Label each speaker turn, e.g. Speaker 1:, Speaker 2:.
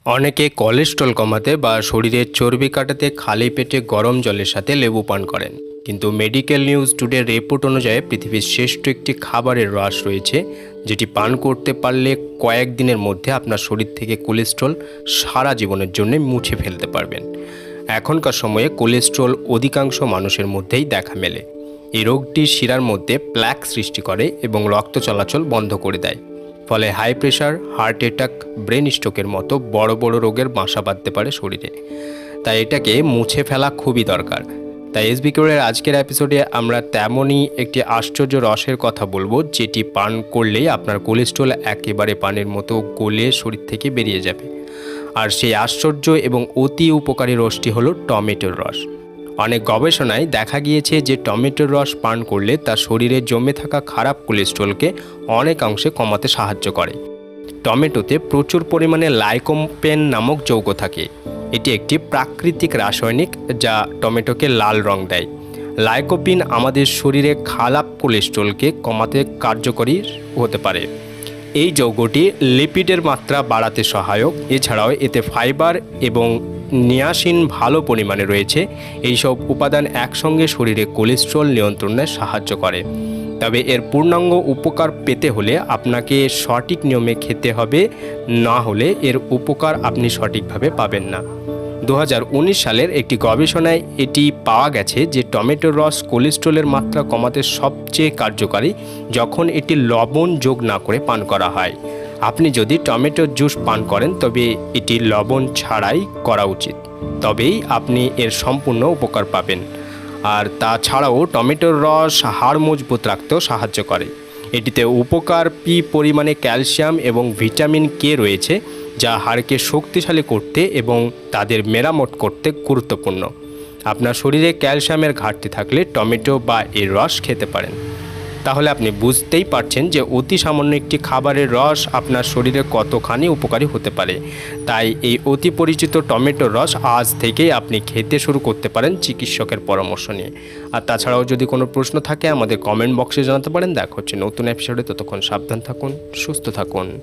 Speaker 1: অনেকে কোলেস্ট্রল কমাতে বা শরীরের চর্বি কাটাতে খালি পেটে গরম জলের সাথে লেবু পান করেন। কিন্তু মেডিকেল নিউজ টুডে রিপোর্ট অনুযায়ী পৃথিবীর শ্রেষ্ঠ একটি খাবারের রস রয়েছে, যেটি পান করতে পারলে কয়েকদিনের মধ্যে আপনার শরীর থেকে কোলেস্ট্রল সারা জীবনের জন্য মুছে ফেলতে পারবেন। এখনকার সময়ে কোলেস্ট্রল অধিকাংশ মানুষের মধ্যেই দেখা মেলে। এই রোগটি শিরার মধ্যে প্ল্যাক সৃষ্টি করে এবং রক্ত চলাচল বন্ধ করে দেয়। ফলে high pressure, heart attack, brain স্ট্রোকের মতো বড় বড় রোগের বাসা বাঁধতে পারে শরীরে। তাই এটাকে মুছে ফেলা খুবই দরকার। তাই এসবি কিউরের আজকের এপিসোডে আমরা তেমনই একটি আশ্চর্য রসের কথা বলবো, যেটি পান করলেই আপনার কোলেস্ট্রল একেবারে পানির মতো গলে শরীর থেকে বেরিয়ে যাবে। আর সেই আশ্চর্য এবং অতি উপকারী রসটি হলো টমেটোর রস। অনেক গবেষণায় দেখা গিয়েছে যে টমেটোর রস পান করলে তার শরীরে জমে থাকা খারাপ কোলেস্ট্রলকে অনেকাংশে কমাতে সাহায্য করে। টমেটোতে প্রচুর পরিমাণে লাইকোপেন নামক যৌগ থাকে। এটি একটি প্রাকৃতিক রাসায়নিক যা টমেটোকে লাল রং দেয়। লাইকোপিন আমাদের শরীরে খারাপ কোলেস্ট্রলকে কমাতে কার্যকরী হতে পারে। এই যৌগটি লিপিডের মাত্রা বাড়াতে সহায়ক। এছাড়াও এতে ফাইবার এবং নিয়াসিন ভালো পরিমাণে রয়েছে। এইসব উপাদান একসঙ্গে শরীরে কোলেস্ট্রল নিয়ন্ত্রণে সাহায্য করে। তবে এর পূর্ণাঙ্গ উপকার পেতে হলে আপনাকে সঠিক নিয়মে খেতে হবে, না হলে এর উপকার আপনি সঠিকভাবে পাবেন না। 2019 সালের একটি গবেষণায় এটি পাওয়া গেছে যে টমেটোর রস কোলেস্ট্রলের মাত্রা কমাতে সবচেয়ে কার্যকারী যখন এটি লবণ যোগ না করে পান করা হয়। আপনি যদি টমেটোর জুস পান করেন তবে এটি লবণ ছাড়াই করা উচিত, তবেই আপনি এর সম্পূর্ণ উপকার পাবেন। আর তাছাড়াও টমেটোর রস হাড় মজবুত রাখতেও সাহায্য করে। এটিতে উপকার পরিমাণে ক্যালসিয়াম এবং ভিটামিন কে রয়েছে, যা হাড়কে শক্তিশালী করতে এবং তাদের মেরামত করতে গুরুত্বপূর্ণ। আপনার শরীরে ক্যালসিয়ামের ঘাটতি থাকলে টমেটো বা এর রস খেতে পারেন। তাহলে আপনি বুঝতেই পারছেন যে অতি সামান্য একটি খাবারের রস আপনার শরীরে কতখানি উপকারী হতে পারে। তাই এই অতি পরিচিত টমেটোর রস আজ থেকেই আপনি খেতে শুরু করতে পারেন চিকিৎসকের পরামর্শ নিয়ে। আর তাছাড়াও যদি কোনো প্রশ্ন থাকে আমাদের কমেন্ট বক্সে জানাতে পারেন। দেখা হচ্ছে নতুন এপিসোডে। ততক্ষণ সাবধান থাকুন, সুস্থ থাকুন।